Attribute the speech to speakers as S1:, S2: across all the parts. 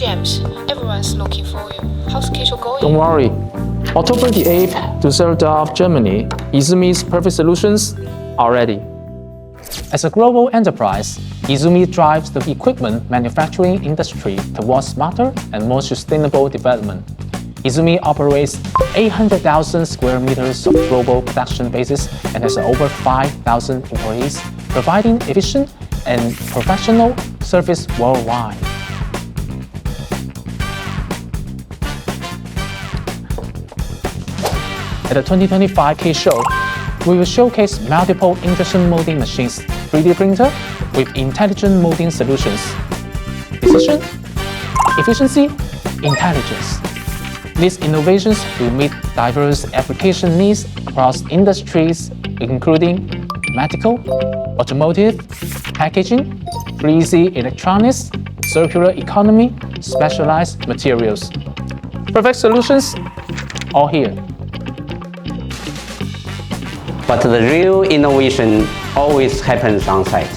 S1: James, everyone's looking for you. How's schedule going?
S2: Don't worry. October the 8th, Düsseldorf, Germany, YIZUMI's perfect solutions are ready.
S3: As a global enterprise, YIZUMI drives the equipment manufacturing industry towards smarter and more sustainable development. YIZUMI operates 800,000 square meters of global production bases and has over 5,000 employees, providing efficient and professional service worldwide. At the 2025 K Show, we will showcase multiple injection molding machines, 3D printer with intelligent molding solutions. Precision, efficiency, intelligence. These innovations will meet diverse application needs across industries, including medical, automotive, packaging, 3C electronics, circular economy, specialized materials. Perfect solutions, all here.
S4: But the real innovation always happens on site.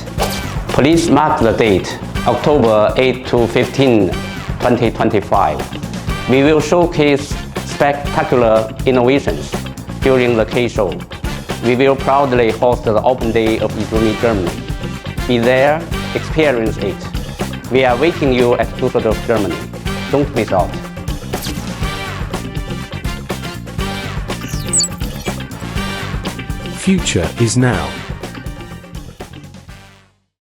S4: Please mark the date, October 8 to 15, 2025. We will showcase spectacular innovations during the K Show. We will proudly host the Open Day of YIZUMI Germany. Be there, experience it. We are waiting you at Düsseldorf, Germany. Don't miss out.
S5: Future is now.